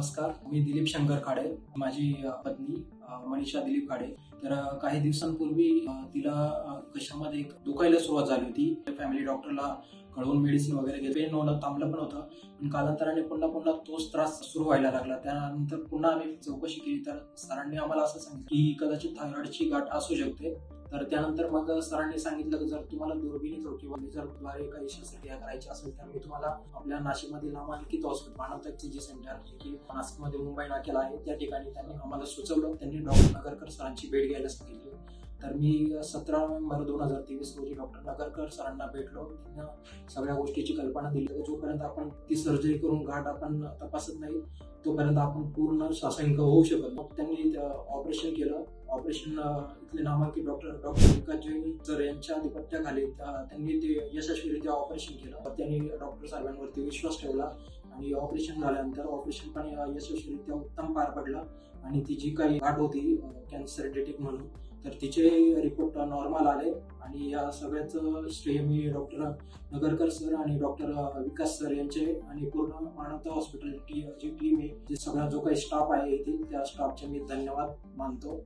नमस्कार, मी दिलीप शंकर खाडे. माझी पत्नी मनीषा दिलीप खाडे. तर काही दिवसांपूर्वी तिला कशामध्ये एक दुखायला सुरुवात झाली होती. फॅमिली डॉक्टरला कळवून मेडिसिन वगैरे घेतली. पेन होणं थांबलं पण होतं, पण कालांतराने पुन्हा तोच त्रास सुरू व्हायला लागला. त्यानंतर पुन्हा आम्ही चौकशी केली तर सरांनी आम्हाला असं सांगितलं की कदाचित थायरॉइडची गाठ असू शकते. तर त्यानंतर मग सरांनी सांगितलं की जर तुम्हाला दुर्बिणी किंवा लेझरद्वारे काही शस्त्रक्रिया करायची असेल तर मी तुम्हाला आपल्या नाशिकमधील नामांकित हॉस्पिटल मानवतकचे जे सेंटर की नाशिकमध्ये मुंबई नाक्याला आहे त्या ठिकाणी त्यांनी आम्हाला सुचवलं. त्यांनी डॉक्टर नगरकर सरांची भेट घ्यायला सांगितली. तर मी 17 नोव्हेंबर 2023 रोजी डॉक्टर नगरकर सरांना भेटलो. त्यांना सगळ्या गोष्टीची कल्पना दिली. जोपर्यंत आपण ती सर्जरी करून गाठ आपण तपासत नाही तोपर्यंत आपण पूर्ण साशंक होऊ शकत. मग त्यांनी ऑपरेशन केलं. ऑपरेशन इथले नामांकित डॉक्टर विकास जैन सर यांच्या अधिपत्याखाली त्यांनी ते यशस्वीरित्या ऑपरेशन केलं. त्यांनी डॉक्टर साहेबांवरती विश्वास ठेवला आणि ऑपरेशन झाल्यानंतर ऑपरेशन पण यशस्वीरित्या उत्तम पार पडलं आणि ती जी काही गाठ होती कॅन्सर डिटेक्ट म्हणून तर तिचे रिपोर्ट नॉर्मल आले. आणि या सगळ्याचं श्रेय मी डॉक्टर नगरकर सर आणि डॉक्टर विकास सर यांचे आणि पूर्ण मानवता हॉस्पिटल जी टीम आहे, जे सगळा जो काही स्टाफ आहे येथील त्या स्टाफचे मी धन्यवाद मानतो.